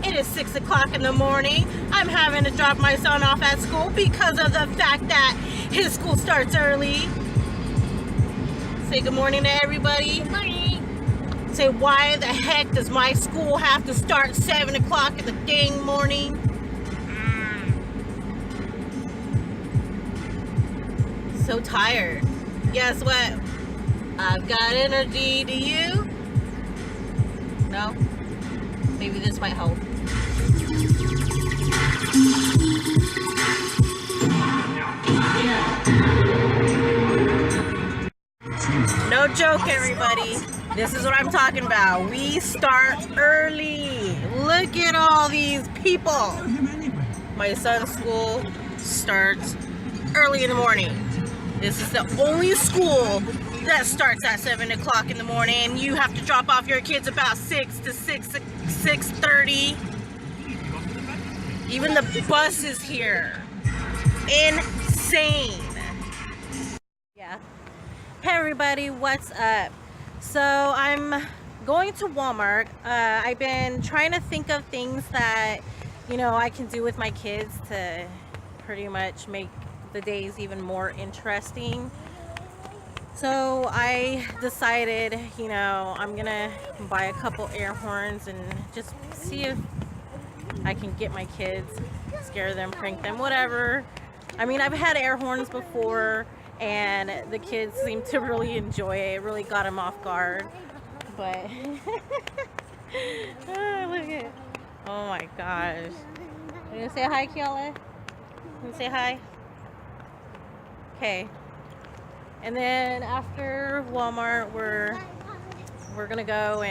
It is 6 o'clock in the morning. I'm having to drop my son off at school because of the fact that his school starts early. Say good morning to everybody. Good morning. Say, why the heck does my school have to start 7 o'clock in the dang morning? So tired. Guess what? I've got energy. Do you? No? Maybe this might help. No joke, everybody. This is what I'm talking about. We start early. Look at all these people. My son's school starts early in the morning. This is the only school that starts at 7 o'clock in the morning, and you have to drop off your kids about 6 to 6:30. Even the bus is here. Insane. Yeah. Hey everybody, what's up? So I'm going to Walmart. I've been trying to think of things that, you know, I can do with my kids to pretty much make the days even more interesting. So I decided, you know, I'm gonna buy a couple air horns and just see if I can get my kids, scare them, prank them, whatever. I mean, I've had air horns before and the kids seem to really enjoy it. It really got them off guard. But oh, look at it. Oh my gosh. You gonna say hi, Kiala? You gonna say hi? Okay. And then after Walmart, we're gonna go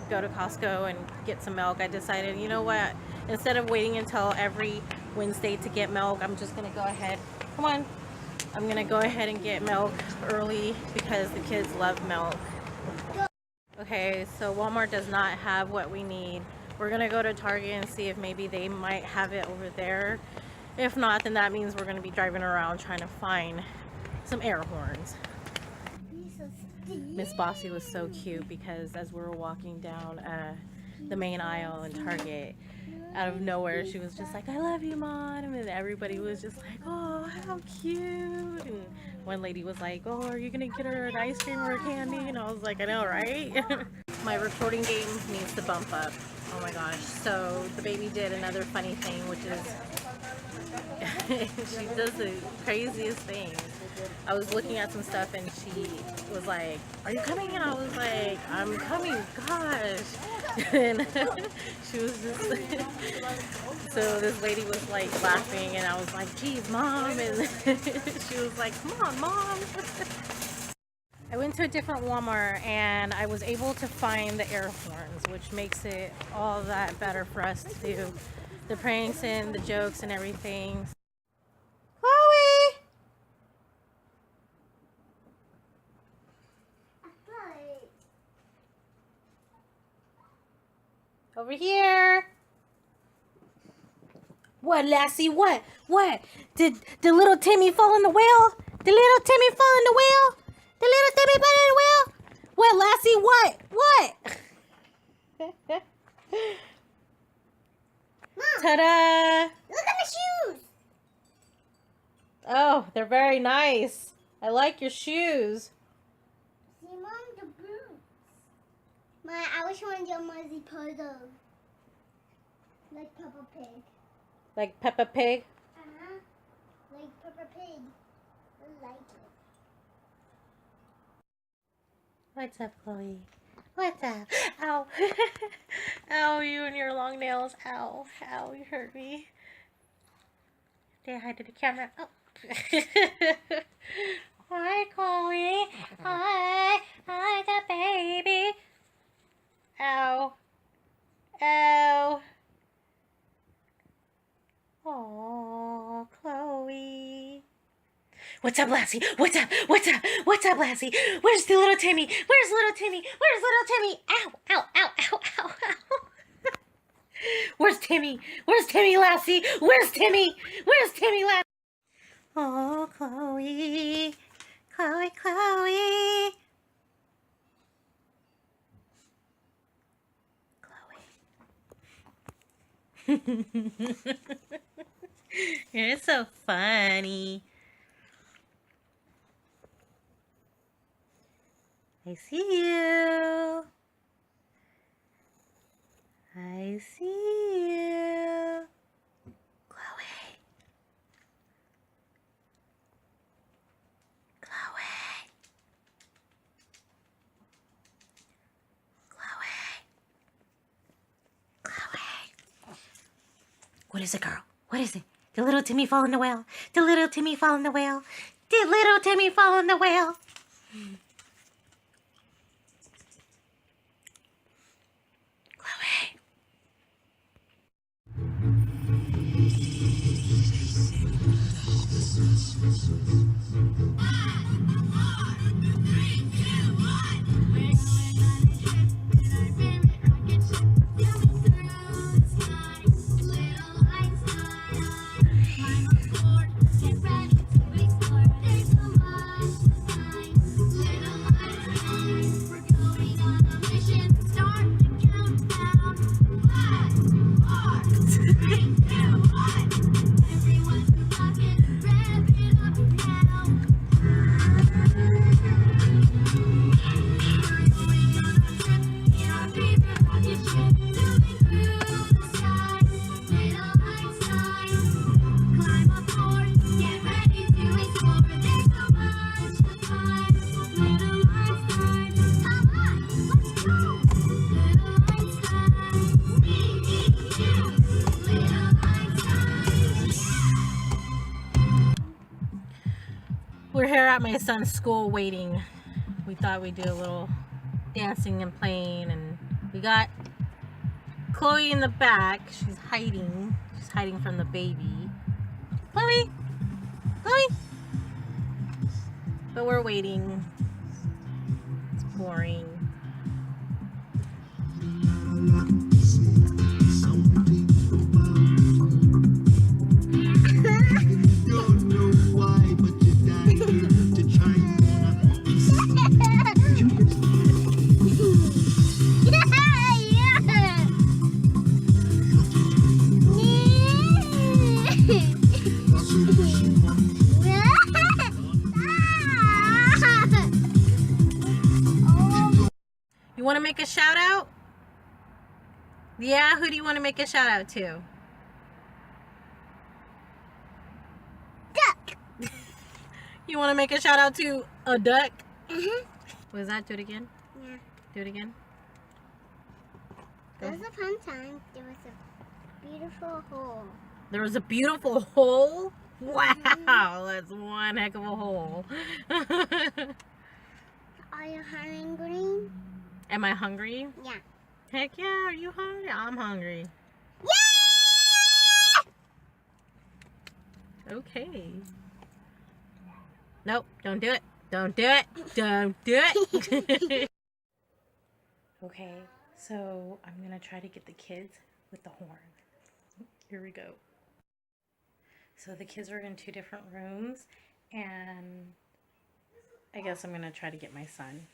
to Costco and get some milk. I decided, you know what? Instead of waiting until every Wednesday to get milk, I'm just gonna go ahead. Come on. I'm gonna go ahead and get milk early because the kids love milk. Okay, so Walmart does not have what we need. We're gonna go to Target and see if maybe they might have it over there. If not, then that means we're gonna be driving around trying to find some air horns. Miss Bossy was so cute because as we were walking down the main aisle in Target, out of nowhere she was just like, "I love you, Mom," and then everybody was just like, "Oh, how cute." And one lady was like, "Oh, are you gonna get her an ice cream or a candy?" And I was like, "I know, right?" My recording game needs to bump up. Oh my gosh. So the baby did another funny thing, which is she does the craziest things. I was looking at some stuff and she was like, "Are you coming?" And I was like, "I'm coming, gosh." And she was just so this lady was like laughing and I was like, "Geez, Mom." And she was like, "Come on, Mom." I went to a different Walmart and I was able to find the air horns, which makes it all that better for us to do the pranks and the jokes and everything. Chloe! Over here. What, Lassie? What? What? Did little Timmy fall in the well? Did little Timmy fall in the well? Did little Timmy fall in the well? What, Lassie? What? What? Mom, Ta-da! look at my shoes. Oh, they're very nice. I like your shoes. See, Mom, the boots. I wish one of them was the puzzle. Like Peppa Pig. Like Peppa Pig? Uh-huh. Like Peppa Pig. I like it. What's up, Chloe? What's up? Ow. Ow, you and your long nails. Ow. Ow, you hurt me. Say hi to the camera. Oh. Hi, Chloe. Hi. Hi, the baby. Ow. Ow. Oh, Chloe. What's up, Lassie? What's up? What's up? What's up, Lassie? Where's the little Timmy? Where's little Timmy? Where's little Timmy? Ow, ow, ow, ow, ow, ow. Where's Timmy? Where's Timmy, Lassie? Where's Timmy? Where's Timmy, Lassie? Oh, Chloe. Chloe, Chloe. You're so funny. I see you. I see you. Chloe. Chloe. Chloe. Chloe. What is it, girl? What is it? Did little Timmy fall in the well? Did little Timmy fall in the well? Did little Timmy fall in the well? Chloe. We're here at my son's school waiting. We thought we'd do a little dancing and playing, and we got Chloe in the back. She's hiding. She's hiding from the baby. Chloe! Chloe! But we're waiting. It's boring. You want to make a shout out? Yeah, who do you want to make a shout out to? Duck. You want to make a shout out to a duck? Mm-hmm. Was that? Do it again? Yeah. Do it again? It was a fun time. There was a beautiful hole. There was a beautiful hole? Wow, that's one heck of a hole. Are you hungry? Am I hungry? Yeah. Heck yeah, are you hungry? I'm hungry. Yeah! Okay. Nope, don't do it. Don't do it. Don't do it. Okay, so I'm gonna try to get the kids with the horn. Here we go. So the kids are in 2 different rooms, and I guess I'm gonna try to get my son.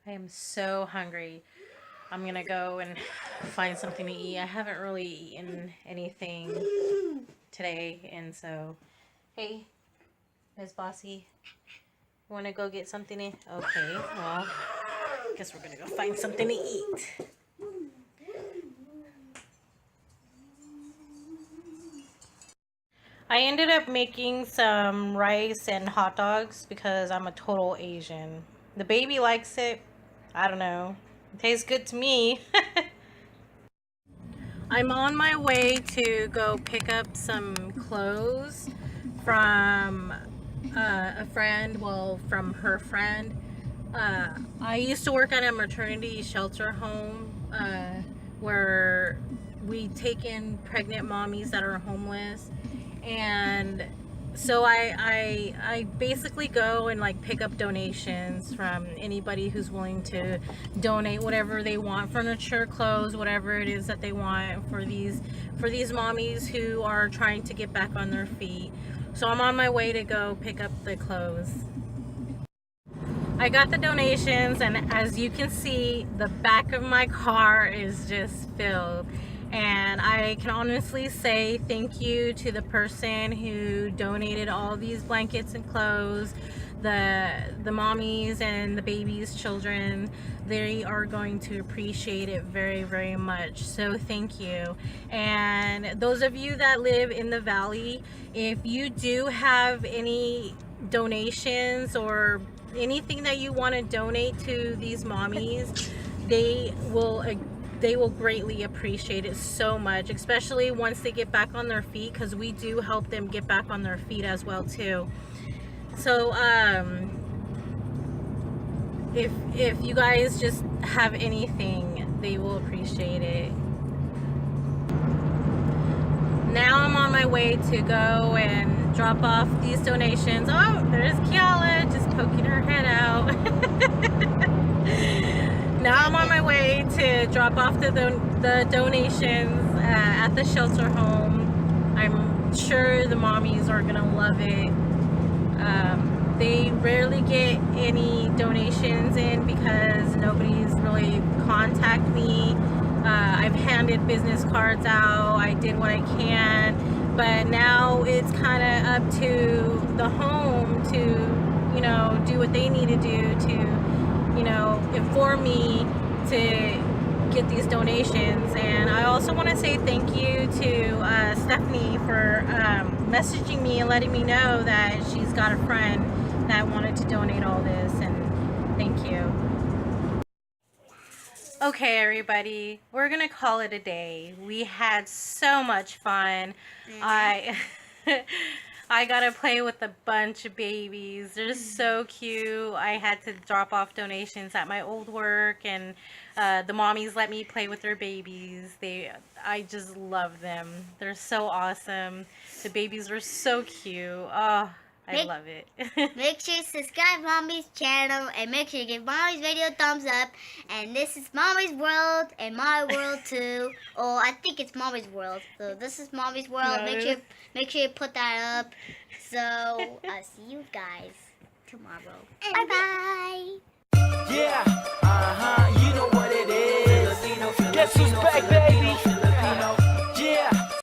I am so hungry. I'm gonna go and find something to eat. I haven't really eaten anything today, and so, hey, Miss Bossy, you wanna go get something to eat? Okay, well, I guess we're gonna go find something to eat. I ended up making some rice and hot dogs because I'm a total Asian. The baby likes it. I don't know. It tastes good to me. I'm on my way to go pick up some clothes from a friend, well, from her friend. I used to work at a maternity shelter home where we take in pregnant mommies that are homeless. And So I basically go and like pick up donations from anybody who's willing to donate whatever they want, furniture, clothes, whatever it is that they want for these mommies who are trying to get back on their feet. So I'm on my way to go pick up the clothes. I got the donations, and as you can see, the back of my car is just filled. And I can honestly say thank you to the person who donated all these blankets and clothes, the mommies and the babies' children. They are going to appreciate it very, very much. So thank you. And those of you that live in the valley, if you do have any donations or anything that you want to donate to these mommies, they will greatly appreciate it so much, especially once they get back on their feet, because we do help them get back on their feet as well too. So if you guys just have anything, they will appreciate it. Now I'm on my way to go and drop off these donations. Oh, there's Kiala just poking her head out. Now I'm on my way to drop off the donations at the shelter home. I'm sure the mommies are gonna love it. They rarely get any donations in because nobody's really contacted me. I've handed business cards out. I did what I can, but now it's kind of up to the home to, you know, do what they need to do to, you know, inform me to get these donations. And I also want to say thank you to Stephanie for messaging me and letting me know that she's got a friend that wanted to donate all this, and thank you. Okay, everybody, we're gonna call it a day. We had so much fun. I got to play with a bunch of babies. They're so cute. I had to drop off donations at my old work, and the mommies let me play with their babies. I just love them. They're so awesome. The babies were so cute. Oh, I love it. Make sure you subscribe Mommy's channel, and make sure you give Mommy's video a thumbs up. And this is Mommy's world and my world too. Oh, I think it's Mommy's world. So this is Mommy's world. No. Make sure you put that up. So I'll see you guys tomorrow. Bye bye. Yeah, you know what it is. Guess who's back, baby?